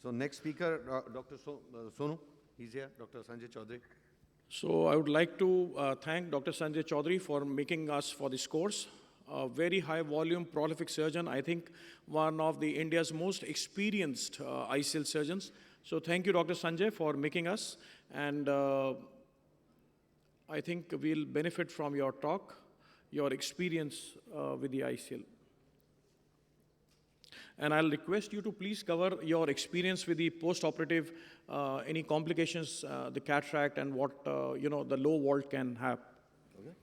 So next speaker, Dr. Sonu, he's here, Dr. Sanjay Chaudhary. So I would like to thank Dr. Sanjay Chaudhary for making us for this course. A very high volume, prolific surgeon, I think one of the India's most experienced ICL surgeons. So thank you, Dr. Sanjay, for making us. And I think we'll benefit from your talk, your experience with the ICL. And I'll request you to please cover your experience with the post-operative, any complications, the cataract, and what the low vault can have. Okay.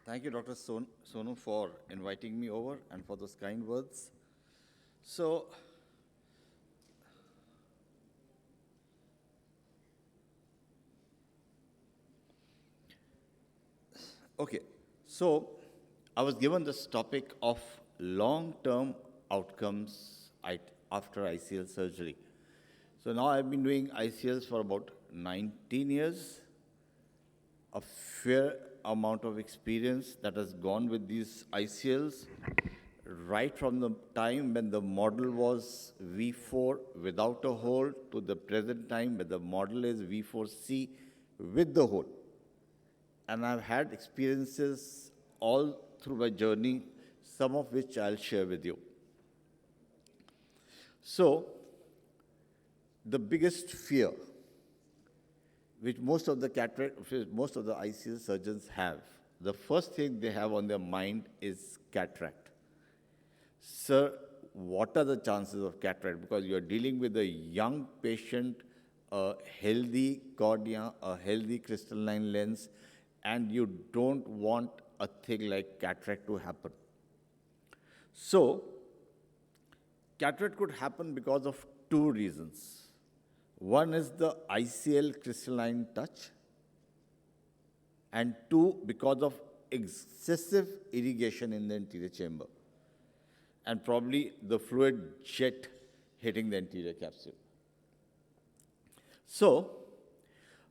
Thank you, Dr. Sonu, for inviting me over and for those kind words. So, okay. So, I was given this topic of long-term outcomes after ICL surgery. So now I've been doing ICLs for about 19 years. A fair amount of experience that has gone with these ICLs, right from the time when the model was V4 without a hole to the present time when the model is V4C with the hole. And I've had experiences all through my journey, some of which I'll share with you. So, the biggest fear which most of the ICL surgeons have, the first thing they have on their mind is cataract. Sir, what are the chances of cataract? Because you're dealing with a young patient, a healthy cornea, a healthy crystalline lens, and you don't want a thing like cataract to happen. So, cataract could happen because of two reasons. One is the ICL crystalline touch, and two, because of excessive irrigation in the anterior chamber, and probably the fluid jet hitting the anterior capsule. So,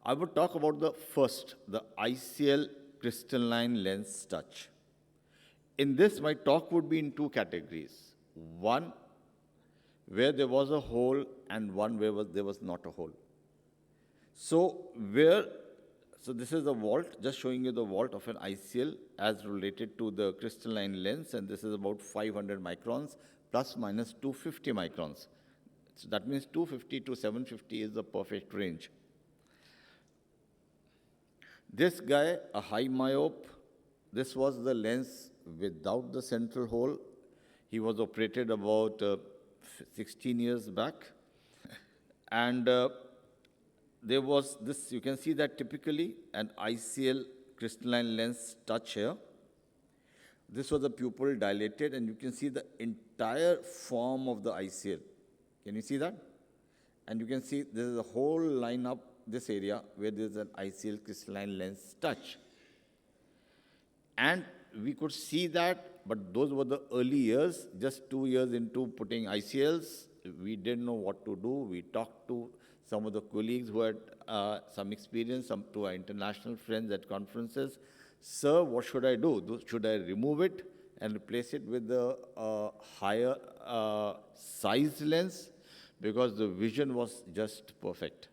I would talk about the first, the ICL crystalline lens touch. In this, my talk would be in two categories. One, where there was a hole, and one where there was not a hole. So this is the vault, just showing you the vault of an ICL as related to the crystalline lens, and this is about 500 microns, plus minus 250 microns. So that means 250 to 750 is the perfect range. This guy, a high myope, this was the lens without the central hole. He was operated about 16 years back. And there was this, you can see that typically an ICL crystalline lens touch here. This was the pupil dilated, and you can see the entire form of the ICL. Can you see that? And you can see there is a whole line up this area where there is an ICL crystalline lens touch. And we could see that, but those were the early years, just 2 years into putting ICLs. We didn't know what to do. We talked to some of the colleagues who had some experience, to our international friends at conferences. Sir, what should I do? Should I remove it and replace it with the higher size lens? Because the vision was just perfect.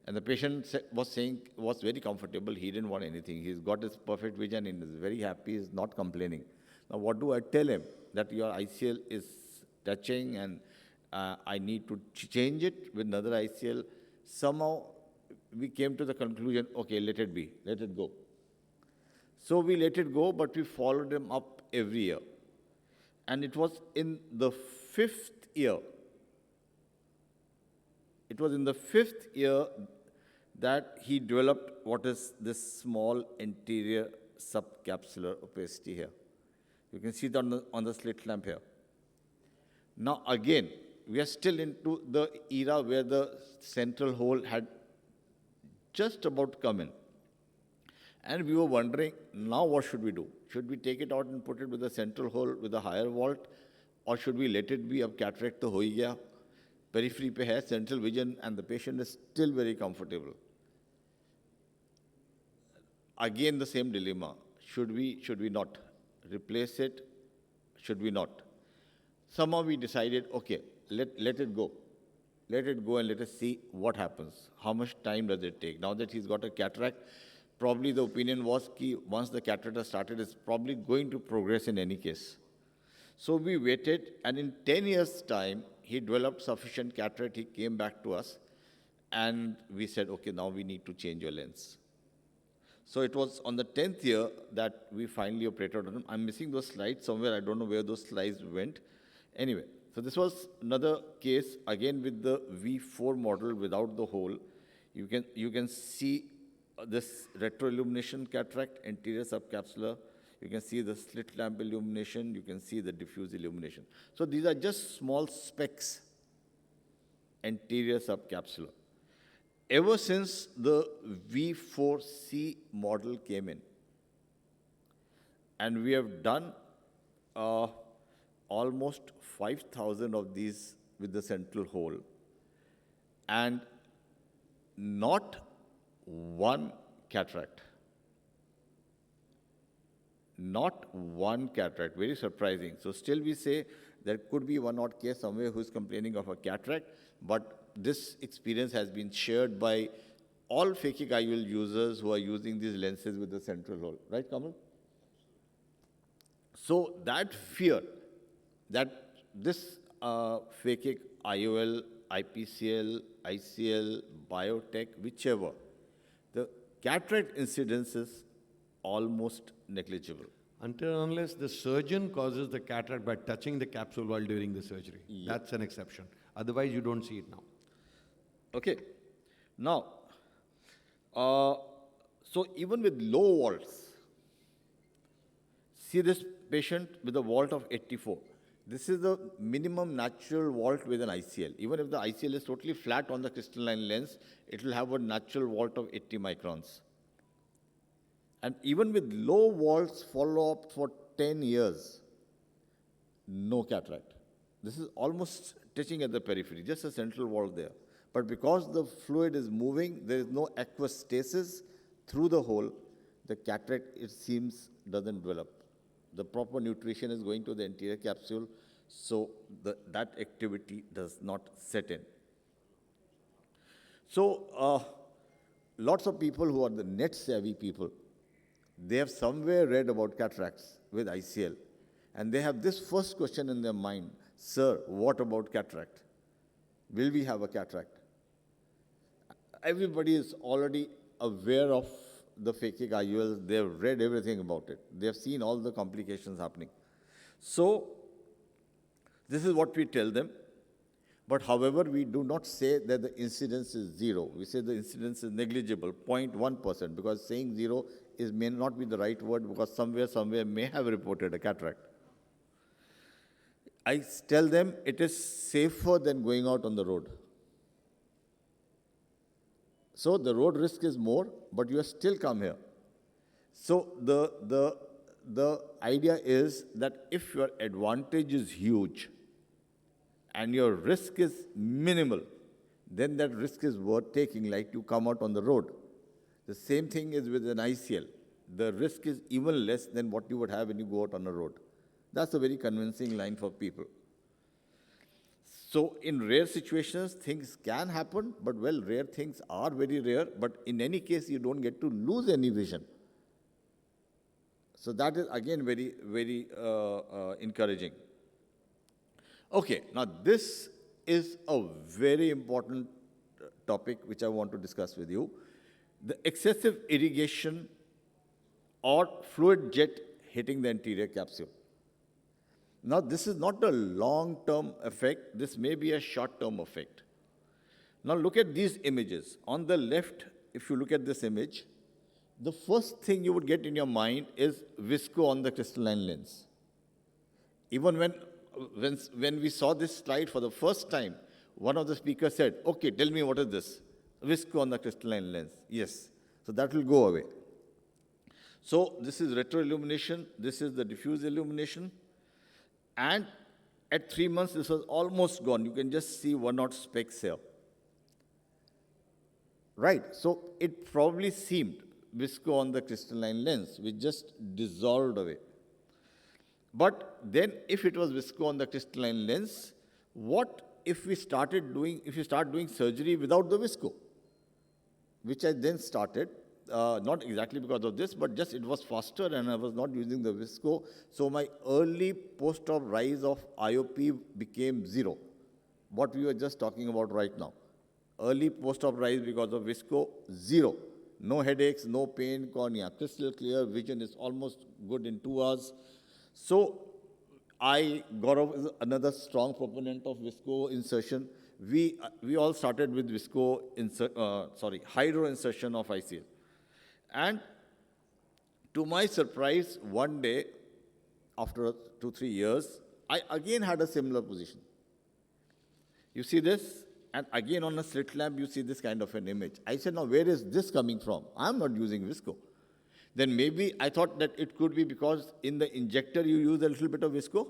And the patient was very comfortable. He didn't want anything. He's got his perfect vision and is very happy. He's not complaining. Now, what do I tell him? That your ICL is touching and I need to change it with another ICL. Somehow, we came to the conclusion, okay, let it be, let it go. So we let it go, but we followed him up every year. And it was in the 5th year. It was in the 5th year that he developed what is this small anterior subcapsular opacity here. You can see that on the slit lamp here. Now again, we are still into the era where the central hole had just about come in. And we were wondering, now what should we do? Should we take it out and put it with a central hole with a higher vault? Or should we let it be? Ab cataract to ho hi gaya. Periphery pe hai, central vision, and the patient is still very comfortable. Again, the same dilemma. Should we not? Replace it? Should we not? Somehow we decided, okay, let it go. Let it go and let us see what happens. How much time does it take? Now that he's got a cataract, probably the opinion was that once the cataract has started, it's probably going to progress in any case. So we waited, and in 10 years' time, he developed sufficient cataract. He came back to us, and we said, okay, now we need to change your lens. So it was on the 10th year that we finally operated on him. I'm missing those slides somewhere. I don't know where those slides went. Anyway, so this was another case, again with the V4 model without the hole. You can see this retroillumination cataract, anterior subcapsular. You can see the slit lamp illumination. You can see the diffuse illumination. So these are just small specks, anterior subcapsular. Ever since the V4C model came in, and we have done almost 5,000 of these with the central hole, and not one cataract. Not one cataract, very surprising. So still we say there could be one odd case somewhere who's complaining of a cataract, but this experience has been shared by all phakic IOL users who are using these lenses with the central hole. Right, Kamal? So that fear that this phakic IOL, IPCL, ICL, biotech, whichever, the cataract incidence is almost negligible. Until and unless the surgeon causes the cataract by touching the capsule while during the surgery. Yeah. That's an exception. Otherwise, you don't see it now. Okay. Now, so even with low vaults, see this patient with a vault of 84. This is the minimum natural vault with an ICL. Even if the ICL is totally flat on the crystalline lens, it will have a natural vault of 80 microns. And even with low vaults follow-up for 10 years, no cataract. This is almost touching at the periphery, just a central vault there. But because the fluid is moving, there is no aqueous stasis through the hole, the cataract, it seems, doesn't develop. The proper nutrition is going to the anterior capsule, so that activity does not set in. So, lots of people who are the net-savvy people, they have somewhere read about cataracts with ICL, and they have this first question in their mind, sir, what about cataract? Will we have a cataract? Everybody is already aware of the phakic IOLs. They have read everything about it. They have seen all the complications happening. So, this is what we tell them. But however, we do not say that the incidence is zero. We say the incidence is negligible, 0.1%, because saying zero may not be the right word, because somewhere may have reported a cataract. I tell them it is safer than going out on the road. So the road risk is more, but you still come here. So the idea is that if your advantage is huge and your risk is minimal, then that risk is worth taking, like you come out on the road. The same thing is with an ICL. The risk is even less than what you would have when you go out on the road. That's a very convincing line for people. So in rare situations, things can happen, but well, rare things are very rare, but in any case, you don't get to lose any vision. So that is again very, very encouraging. Okay, now this is a very important topic which I want to discuss with you. The excessive irrigation or fluid jet hitting the anterior capsule. Now, this is not a long-term effect. This may be a short-term effect. Now, look at these images. On the left, if you look at this image, the first thing you would get in your mind is visco on the crystalline lens. Even when we saw this slide for the first time, one of the speakers said, okay, tell me what is this? Visco on the crystalline lens. Yes. So that will go away. So this is retroillumination. This is the diffuse illumination. And at 3 months, this was almost gone. You can just see one odd specks here. Right. So it probably seemed visco on the crystalline lens, which just dissolved away. But then if it was visco on the crystalline lens, what if we start doing surgery without the visco? Which I then started, not exactly because of this, but just it was faster and I was not using the visco. So my early post-op rise of IOP became 0. What we were just talking about right now. Early post-op rise because of visco, 0. No headaches, no pain, cornea crystal clear, vision is almost good in 2 hours. So I got another strong proponent of visco insertion. We all started with visco hydro insertion of ICL. And to my surprise, one day, after 2-3 years, I again had a similar position. You see this? And again on a slit lamp, you see this kind of an image. I said, now where is this coming from? I'm not using visco. Then maybe I thought that it could be because in the injector you use a little bit of visco,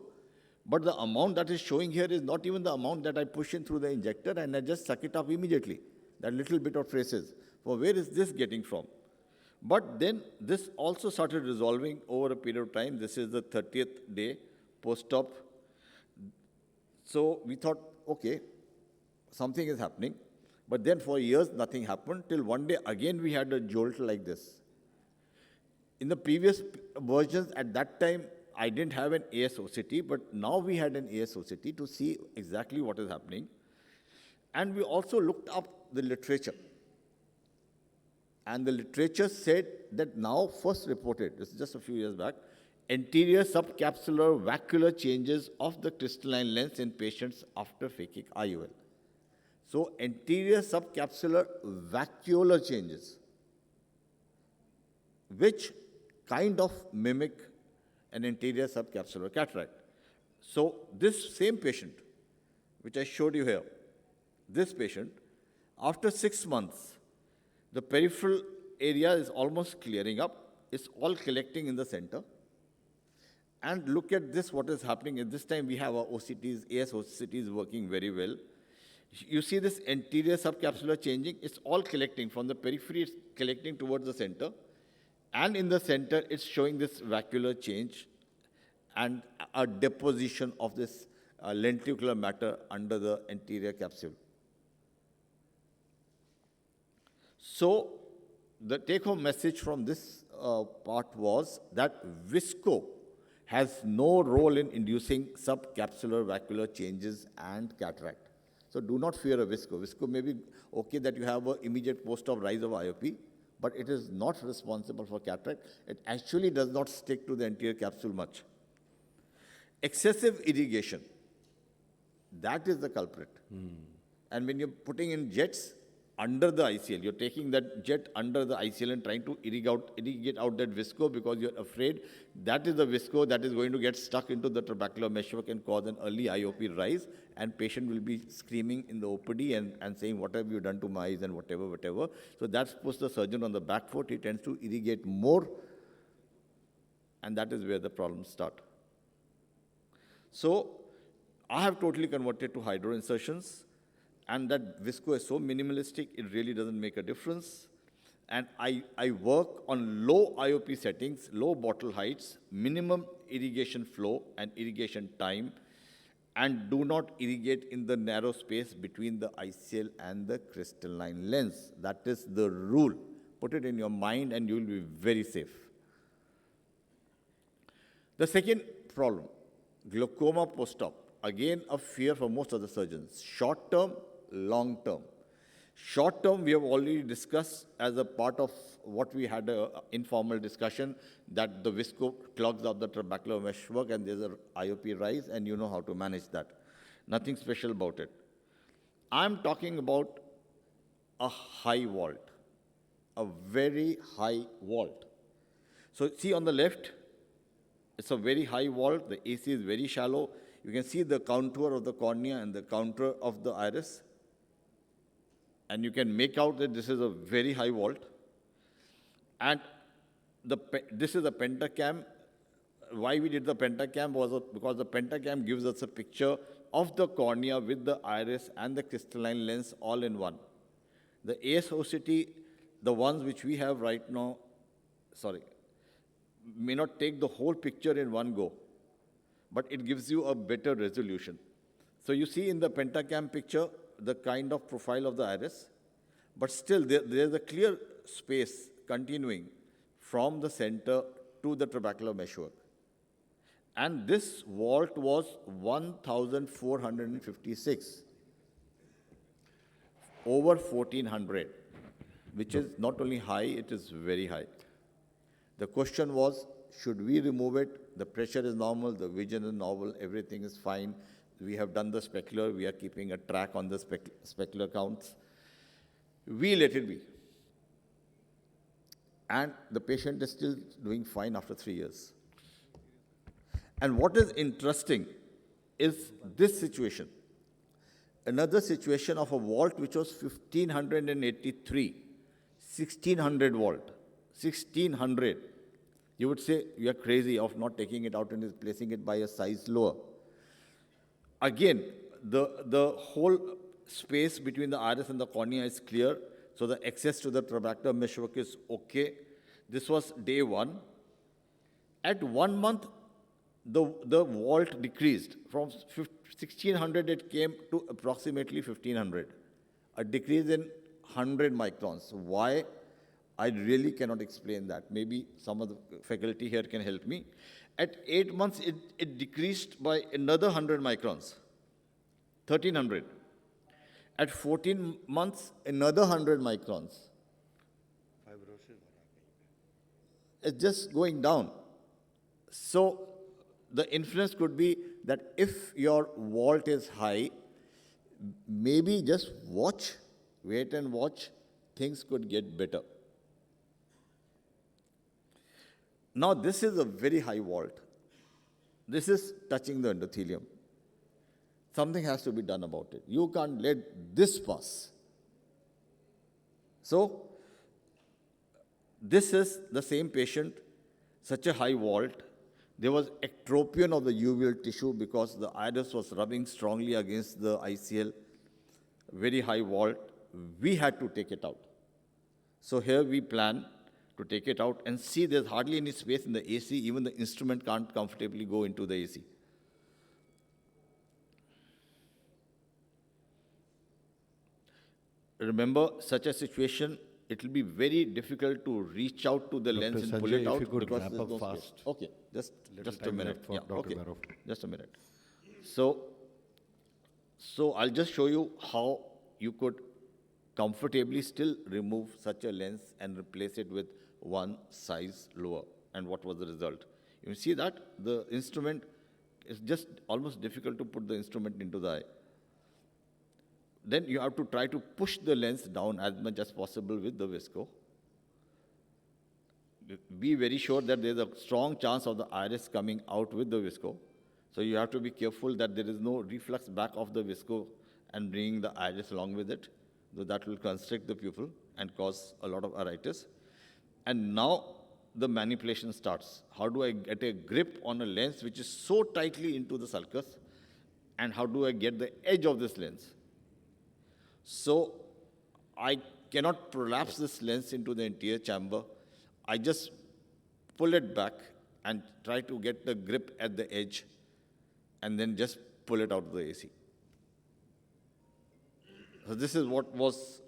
but the amount that is showing here is not even the amount that I push in through the injector and I just suck it up immediately. That little bit of traces. Well, where is this getting from? But then this also started resolving over a period of time. This is the 30th day post-op. So we thought, okay, something is happening. But then for years, nothing happened till one day again we had a jolt like this. In the previous versions, at that time, I didn't have an ASOCT, but now we had an ASOCT to see exactly what is happening. And we also looked up the literature. And the literature said that now first reported, this is just a few years back, anterior subcapsular vacuolar changes of the crystalline lens in patients after phakic IOL. So anterior subcapsular vacuolar changes, which kind of mimic an anterior subcapsular cataract. So this same patient, which I showed you here, this patient, after 6 months, the peripheral area is almost clearing up. It's all collecting in the center. And look at this, what is happening. At this time, we have our OCTs, ASOCTs working very well. You see this anterior subcapsular changing. It's all collecting. From the periphery, it's collecting towards the center. And in the center, it's showing this vacuolar change and a deposition of this lenticular matter under the anterior capsule. So the take-home message from this part was that visco has no role in inducing subcapsular vacuolar changes and cataract. So do not fear a visco. Visco may be okay that you have an immediate post-op rise of IOP, but it is not responsible for cataract. It actually does not stick to the anterior capsule much. Excessive irrigation, that is the culprit. And when you're putting in jets under the ICL, you're taking that jet under the ICL and trying to irrigate out that visco because you're afraid that is the visco that is going to get stuck into the trabecular meshwork and cause an early IOP rise, and patient will be screaming in the OPD and saying, what have you done to my eyes and whatever. So that puts the surgeon on the back foot. He tends to irrigate more, and that is where the problems start. So I have totally converted to hydro insertions. And that visco is so minimalistic, it really doesn't make a difference. And I work on low IOP settings, low bottle heights, minimum irrigation flow and irrigation time, and do not irrigate in the narrow space between the ICL and the crystalline lens. That is the rule. Put it in your mind and you will be very safe. The second problem, glaucoma post-op. Again, a fear for most of the surgeons. Short-term, long-term. Short-term, we have already discussed as a part of what we had an informal discussion, that the visco clogs up the trabecular meshwork and there's an IOP rise, and you know how to manage that. Nothing special about it. I'm talking about a high vault, a very high vault. So see on the left, it's a very high vault. The AC is very shallow. You can see the contour of the cornea and the contour of the iris. And you can make out that this is a very high vault. And this is a pentacam. Why we did the pentacam was because the pentacam gives us a picture of the cornea with the iris and the crystalline lens all in one. The ASOCT, the ones which we have right now, may not take the whole picture in one go. but it gives you a better resolution. So you see in the pentacam picture the kind of profile of the iris, but still there's a clear space continuing from the center to the trabecular meshwork. And this vault was 1,456, over 1,400, which is not only high, it is very high. The question was, should we remove it? The pressure is normal, the vision is normal, everything is fine. We have done the specular, we are keeping a track on the specular counts. We let it be. And the patient is still doing fine after 3 years. And what is interesting is this situation. Another situation of a vault which was 1,583, 1,600 vault, 1,600. You would say you are crazy of not taking it out and placing it by a size lower. Again, the whole space between the iris and the cornea is clear, so the access to the trabecular meshwork is okay. This was day 1. At 1 month, the vault decreased. From 1,600, it came to approximately 1,500. A decrease in 100 microns. Why? I really cannot explain that. Maybe some of the faculty here can help me. At 8 months, it decreased by another 100 microns, 1,300. At 14 months, another 100 microns. It's just going down. So the inference could be that if your vault is high, maybe just watch, wait and watch, things could get better. Now, this is a very high vault. This is touching the endothelium. Something has to be done about it. You can't let this pass. So, this is the same patient, such a high vault. There was ectropion of the uveal tissue because the iris was rubbing strongly against the ICL. Very high vault. We had to take it out. So here we plan to take it out and see there's hardly any space in the AC. Even the instrument can't comfortably go into the AC. Remember, such a situation, it will be very difficult to reach out to the lens and pull Sanjay, it out if you could because wrap there's up no fast. space. Okay, just a time minute. left for Yeah, Dr. okay, Gaurav. just a minute. So I'll just show you how you could comfortably still remove such a lens and replace it with one size lower. And what was the result? You see that the instrument is just almost difficult to put the instrument into the eye. Then you have to try to push the lens down as much as possible with the visco. Be very sure that there's a strong chance of the iris coming out with the visco. So you have to be careful that there is no reflux back of the visco and bringing the iris along with it, though that will constrict the pupil and cause a lot of iritis. And now the manipulation starts. How do I get a grip on a lens which is so tightly into the sulcus, and how do I get the edge of this lens? So I cannot prolapse this lens into the anterior chamber. I just pull it back and try to get the grip at the edge and then just pull it out of the AC. So this is what was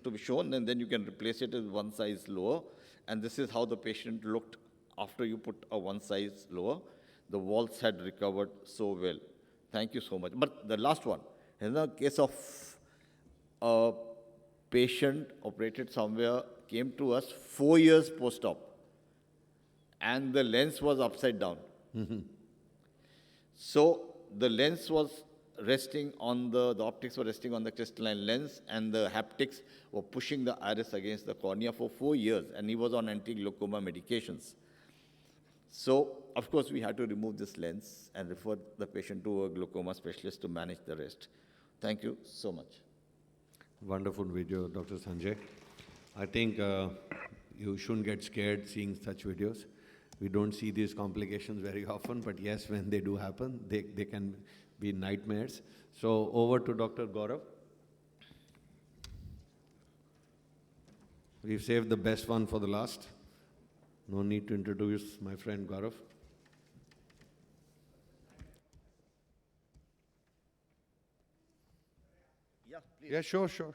to be shown, and then you can replace it with one size lower. And this is how the patient looked after you put a one size lower. The vaults had recovered so well. Thank you so much. But the last one, in the case of a patient operated somewhere, came to us 4 years post-op, and the lens was upside down. So the lens was resting on the optics were resting on the crystalline lens, and the haptics were pushing the iris against the cornea for 4 years, and he was on anti-glaucoma medications. So, of course, we had to remove this lens and refer the patient to a glaucoma specialist to manage the rest. Thank you so much. Wonderful video, Dr. Sanjay. I think you shouldn't get scared seeing such videos. We don't see these complications very often, but yes, when they do happen, they can be nightmares. So over to Dr. Gaurav. We've saved the best one for the last. No need to introduce my friend Gaurav. Yeah, please. Yeah, sure, sure.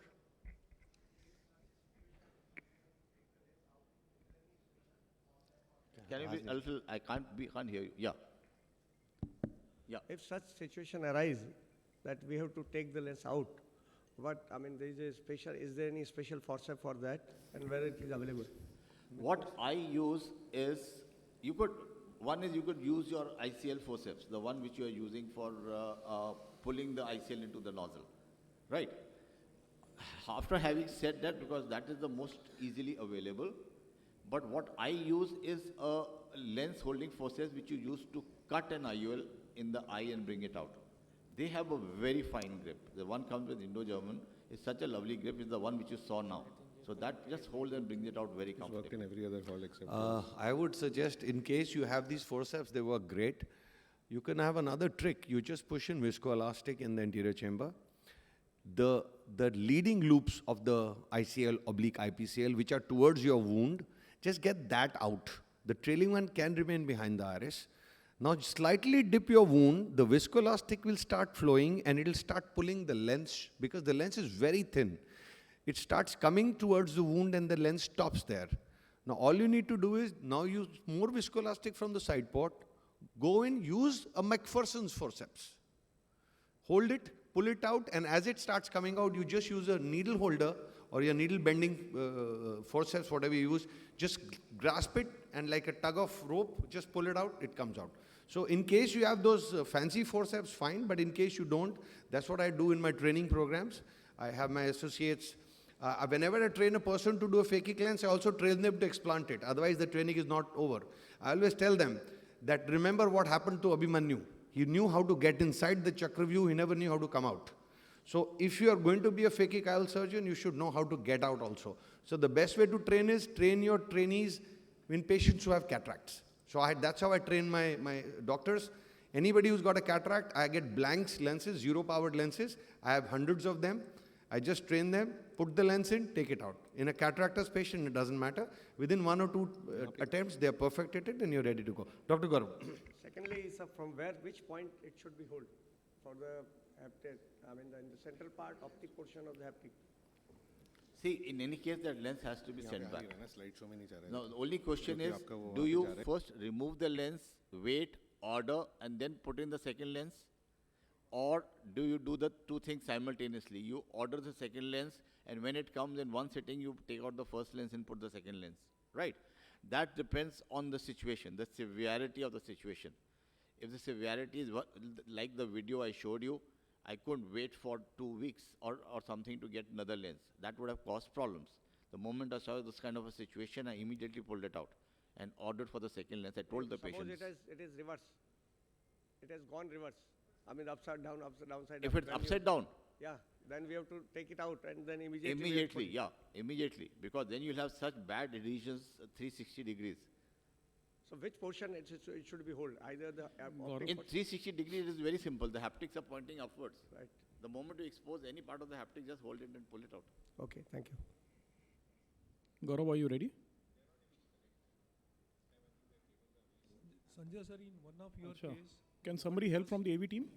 Can you be a little, can't hear you. Yeah. Yeah. If such situation arise that we have to take the lens out, I mean, is there any special forceps for that and where it is available? What I use is, you could use your ICL forceps, the one which you are using for pulling the ICL into the nozzle, right? After having said that, because that is the most easily available, but what I use is a lens holding forceps which you use to cut an IOL in the eye and bring it out. They have a very fine grip. The one comes with Indo-German is such a lovely grip, is the one which you saw now. So that just holds and brings it out very comfortably. Worked in every other hall except I would suggest, in case you have these forceps, they work great. You can have another trick. You just push in viscoelastic in the anterior chamber. The leading loops of the ICL oblique IPCL, which are towards your wound, just get that out. The trailing one can remain behind the iris. Now slightly dip your wound, the viscoelastic will start flowing and it will start pulling the lens, because the lens is very thin. It starts coming towards the wound and the lens stops there. Now all you need to do is, now use more viscoelastic from the side port, go in, use a McPherson's forceps. Hold it, pull it out, and as it starts coming out, you just use a needle holder or your needle bending forceps, whatever you use, just grasp it and like a tug of rope, just pull it out, it comes out. So in case you have those fancy forceps, fine, but in case you don't, that's what I do in my training programs. I have my associates, whenever I train a person to do a phakic lens, I also train them to explant it, otherwise the training is not over. I always tell them that remember what happened to Abhimanyu. He knew how to get inside the Chakravyuh, he never knew how to come out. So if you are going to be a phakic IOL surgeon, you should know how to get out also. So the best way to train is train your trainees in patients who have cataracts. So that's how I train my doctors. Anybody who's got a cataract, I get blanks lenses, zero-powered lenses. I have hundreds of them. I just train them, put the lens in, take it out. In a cataractus patient, it doesn't matter. Within 1 or 2 attempts, they are perfected and you're ready to go. Dr. Gaurav. Secondly, sir, which point it should be hold for the haptic, in the central part, optic portion of the haptic? See, in any case, that lens has to be sent back. slide show में नहीं जा रहा है. Now, the only question क्योंकि is, आपका वो do वहाँ पे you जा रहा है. first remove the lens, wait, order, and then put in the second lens? Or do you do the two things simultaneously? You order the second lens, and when it comes in one sitting, you take out the first lens and put the second lens, right? That depends on the situation, the severity of the situation. If the severity is like the video I showed you, I couldn't wait for 2 weeks or something to get another lens. That would have caused problems. The moment I saw this kind of a situation, I immediately pulled it out and ordered for the second lens. I told the patient. Suppose it is reverse. It has gone reverse. Upside down, downside If up. it's upside down, Yeah, then we have to take it out and then immediately. immediately, yeah, immediately. Because then you'll have such bad adhesions, 360 degrees. So which portion it should be hold? Either the optic In portion- 360 degrees, it is very simple. The haptics are pointing upwards. Right. The moment you expose any part of the haptic, just hold it and pull it out. Okay, thank you. Gaurav, are you ready? Sanjay sir, in one of your Acha. case, Can somebody help from the AV team?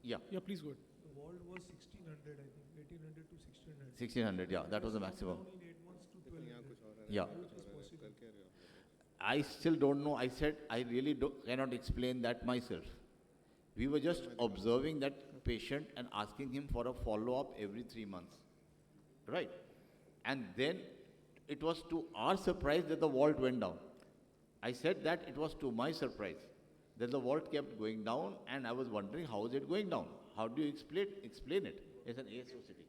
Yeah, Yeah, please go ahead. the vault was 1600, I think, 1800 to 1600. 1600, yeah, that was the maximum. Down in 8 months to 1200. Yeah. I still don't know. I said I really cannot explain that myself. We were just observing that patient and asking him for a follow-up every 3 months. Right? And then it was to our surprise that the vault went down. I said that it was to my surprise that the vault kept going down, and I was wondering how is it going down? How do you explain it? It's an ASO city.